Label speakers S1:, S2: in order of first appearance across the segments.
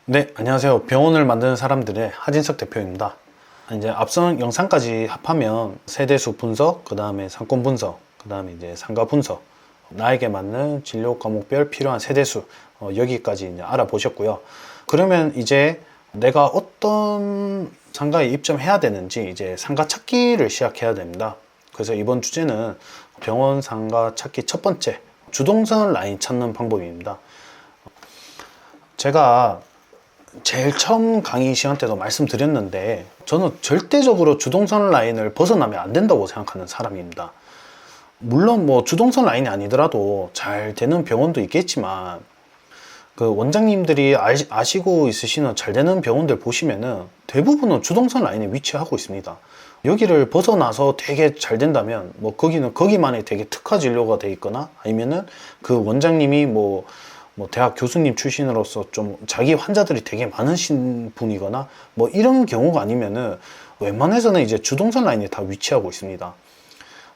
S1: 네, 안녕하세요. 병원을 만드는 사람들의 하진석 대표입니다. 이제 앞선 영상까지 합하면 세대수 분석, 그 다음에 상권 분석, 그 다음에 이제 상가 분석, 나에게 맞는 진료 과목별 필요한 세대수, 여기까지 이제 알아보셨고요. 그러면 이제 내가 어떤 상가에 입점해야 되는지 이제 상가 찾기를 시작해야 됩니다. 그래서 이번 주제는 병원 상가 찾기 첫 번째, 주동선 라인 찾는 방법입니다. 제가 제일 처음 강의 시간 때도 말씀드렸는데 저는 절대적으로 주동선 라인을 벗어나면 안 된다고 생각하는 사람입니다. 물론 뭐 주동선 라인이 아니더라도 잘 되는 병원도 있겠지만 그 원장님들이 아시고 있으시는 잘 되는 병원들 보시면은 대부분은 주동선 라인에 위치하고 있습니다. 여기를 벗어나서 되게 잘 된다면 뭐 거기는 거기만의 되게 특화 진료가 돼 있거나 아니면은 그 원장님이 뭐 대학 교수님 출신으로서 좀 자기 환자들이 되게 많으신 분이거나 뭐 이런 경우가 아니면은 웬만해서는 이제 주동선 라인에 다 위치하고 있습니다.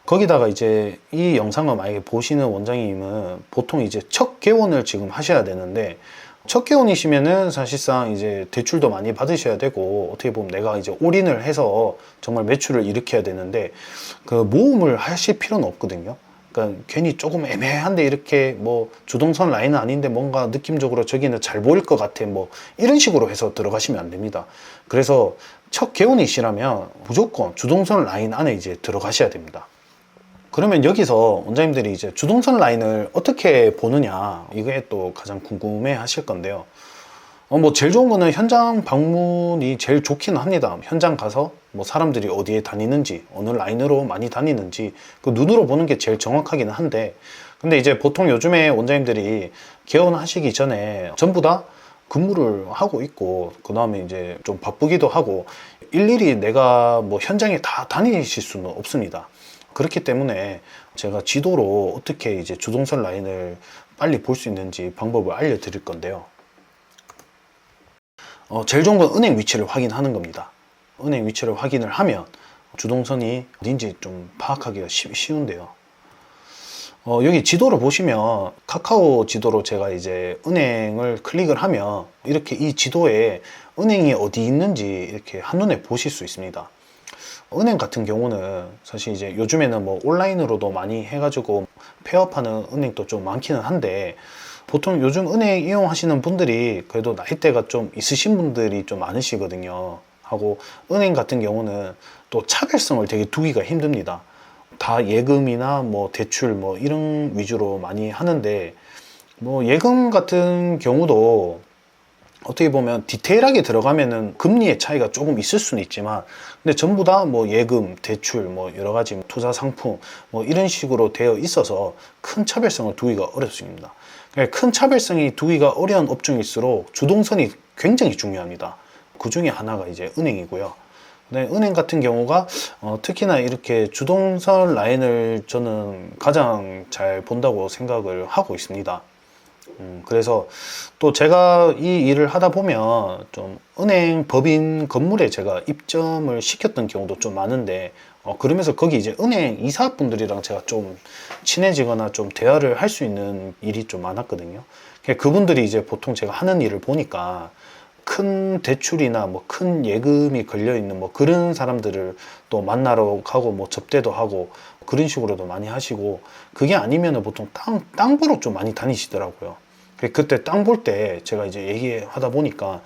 S1: 거기다가 이제 이 영상을 만약에 보시는 원장님은 보통 이제 첫 개원을 지금 하셔야 되는데 첫 개원이시면은 사실상 이제 대출도 많이 받으셔야 되고 어떻게 보면 내가 이제 올인을 해서 정말 매출을 일으켜야 되는데 그 모험을 하실 필요는 없거든요. 그러니까 괜히 조금 애매한데 이렇게 뭐 주동선 라인은 아닌데 뭔가 느낌적으로 저기는 잘 보일 것 같아 뭐 이런 식으로 해서 들어가시면 안 됩니다. 그래서 첫 개원이시라면 무조건 주동선 라인 안에 이제 들어가셔야 됩니다. 그러면 여기서 원장님들이 이제 주동선 라인을 어떻게 보느냐 이게 또 가장 궁금해 하실 건데요. 뭐 제일 좋은 거는 현장 방문이 제일 좋기는 합니다. 현장 가서 뭐 사람들이 어디에 다니는지 어느 라인으로 많이 다니는지 그 눈으로 보는 게 제일 정확하기는 한데 근데 이제 보통 요즘에 원장님들이 개원하시기 전에 전부 다 근무를 하고 있고 그 다음에 이제 좀 바쁘기도 하고 일일이 내가 뭐 현장에 다 다니실 수는 없습니다. 그렇기 때문에 제가 지도로 어떻게 이제 주동선 라인을 빨리 볼 수 있는지 방법을 알려드릴 건데요. 제일 좋은 건 은행 위치를 확인하는 겁니다. 은행 위치를 확인을 하면 주동선이 어딘지 좀 파악하기가 쉬운데요. 여기 지도를 보시면 카카오 지도로 제가 이제 은행을 클릭을 하면 이렇게 이 지도에 은행이 어디 있는지 이렇게 한눈에 보실 수 있습니다. 은행 같은 경우는 사실 이제 요즘에는 뭐 온라인으로도 많이 해가지고 폐업하는 은행도 좀 많기는 한데 보통 요즘 은행 이용하시는 분들이 그래도 나이대가 좀 있으신 분들이 좀 많으시거든요. 하고 은행 같은 경우는 또 차별성을 되게 두기가 힘듭니다. 다 예금이나 뭐 대출 뭐 이런 위주로 많이 하는데 뭐 예금 같은 경우도 어떻게 보면 디테일하게 들어가면은 금리의 차이가 조금 있을 수는 있지만 근데 전부 다 뭐 예금, 대출, 뭐 여러 가지 투자 상품 뭐 이런 식으로 되어 있어서 큰 차별성을 두기가 어렵습니다. 큰 차별성이 두기가 어려운 업종일수록 주동선이 굉장히 중요합니다. 그 중에 하나가 이제 은행이고요. 네, 은행 같은 경우가 특히나 이렇게 주동선 라인을 저는 가장 잘 본다고 생각을 하고 있습니다. 그래서 또 제가 이 일을 하다 보면 좀 은행 법인 건물에 제가 입점을 시켰던 경우도 좀 많은데 그러면서 거기 이제 은행 이사분들이랑 제가 좀 친해지거나 좀 대화를 할 수 있는 일이 좀 많았거든요. 그분들이 이제 보통 제가 하는 일을 보니까 큰 대출이나 뭐 큰 예금이 걸려 있는 뭐 그런 사람들을 또 만나러 가고 뭐 접대도 하고 그런 식으로도 많이 하시고 그게 아니면은 보통 땅 보러 좀 많이 다니시더라고요. 그때 땅 볼 때 제가 이제 얘기하다 보니까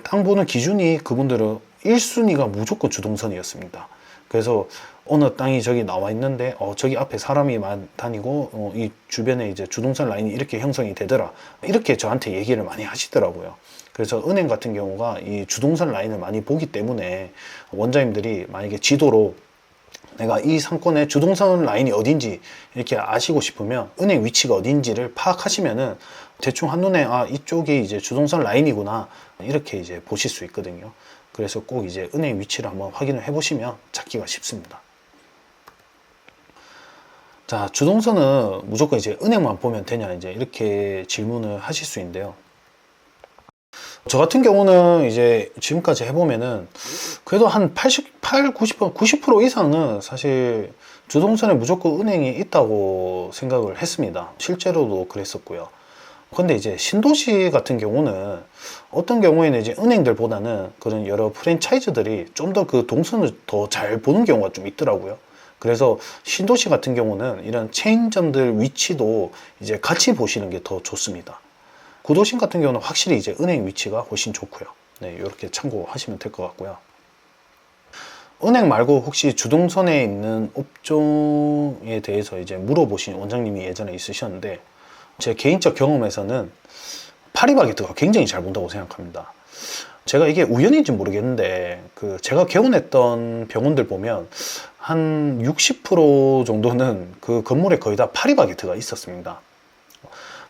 S1: 땅 보는 기준이 그분들은 1순위가 무조건 주동선이었습니다. 그래서 어느 땅이 저기 나와 있는데 저기 앞에 사람이 많이 다니고 이 주변에 이제 주동선 라인이 이렇게 형성이 되더라 이렇게 저한테 얘기를 많이 하시더라고요. 그래서 은행 같은 경우가 이 주동선 라인을 많이 보기 때문에 원장님들이 만약에 지도로 내가 이 상권의 주동선 라인이 어딘지 이렇게 아시고 싶으면 은행 위치가 어딘지를 파악하시면은 대충 한눈에 이쪽이 이제 주동선 라인이구나 이렇게 이제 보실 수 있거든요. 그래서 꼭 이제 은행 위치를 한번 확인을 해 보시면 찾기가 쉽습니다. 자, 주동선은 무조건 이제 은행만 보면 되냐 이제 이렇게 질문을 하실 수 있는데요. 저 같은 경우는 이제 지금까지 해보면은 그래도 한 88, 90% 이상은 사실 주동선에 무조건 은행이 있다고 생각을 했습니다. 실제로도 그랬었고요. 근데 이제 신도시 같은 경우는 어떤 경우에는 이제 은행들보다는 그런 여러 프랜차이즈들이 좀 더 그 동선을 더 잘 보는 경우가 좀 있더라고요. 그래서 신도시 같은 경우는 이런 체인점들 위치도 이제 같이 보시는 게 더 좋습니다. 구도심 같은 경우는 확실히 이제 은행 위치가 훨씬 좋고요. 네, 이렇게 참고하시면 될 것 같고요. 은행 말고 혹시 주동선에 있는 업종에 대해서 이제 물어보신 원장님이 예전에 있으셨는데, 제 개인적 경험에서는 파리바게뜨가 굉장히 잘 본다고 생각합니다. 제가 이게 우연인지 모르겠는데 제가 개원했던 병원들 보면 한 60% 정도는 그 건물에 거의 다 파리바게뜨가 있었습니다.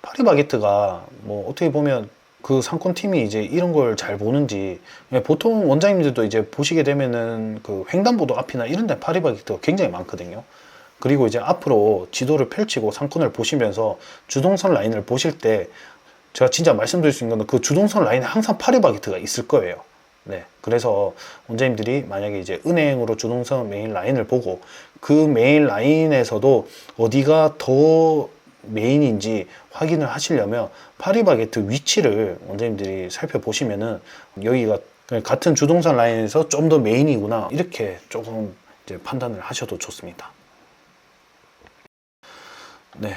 S1: 파리바게뜨가 뭐 어떻게 보면 그 상권팀이 이제 이런 걸 잘 보는지, 보통 원장님들도 이제 보시게 되면은 그 횡단보도 앞이나 이런 데 파리바게뜨가 굉장히 많거든요. 그리고 이제 앞으로 지도를 펼치고 상권을 보시면서 주동선 라인을 보실 때 제가 진짜 말씀드릴 수 있는 건 그 주동선 라인에 항상 파리바게뜨가 있을 거예요. 네. 그래서 원장님들이 만약에 이제 은행으로 주동선 메인 라인을 보고 그 메인 라인에서도 어디가 더 메인인지 확인을 하시려면 파리바게뜨 위치를 원장님들이 살펴보시면은 여기가 같은 주동선 라인에서 좀 더 메인이구나, 이렇게 조금 이제 판단을 하셔도 좋습니다. 네.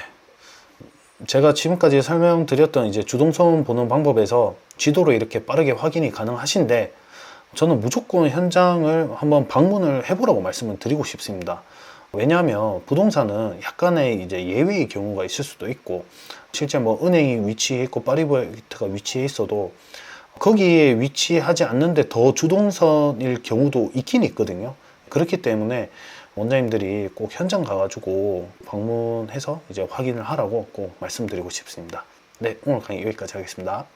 S1: 제가 지금까지 설명드렸던 이제 주동선 보는 방법에서 지도로 이렇게 빠르게 확인이 가능하신데, 저는 무조건 현장을 한번 방문을 해보라고 말씀을 드리고 싶습니다. 왜냐하면 부동산은 약간의 이제 예외의 경우가 있을 수도 있고, 실제 뭐 은행이 위치해 있고 파리바게뜨가 위치해 있어도 거기에 위치하지 않는데 더 주동선일 경우도 있긴 있거든요. 그렇기 때문에 원장님들이 꼭 현장 가가지고 방문해서 이제 확인을 하라고 꼭 말씀드리고 싶습니다. 네, 오늘 강의 여기까지 하겠습니다.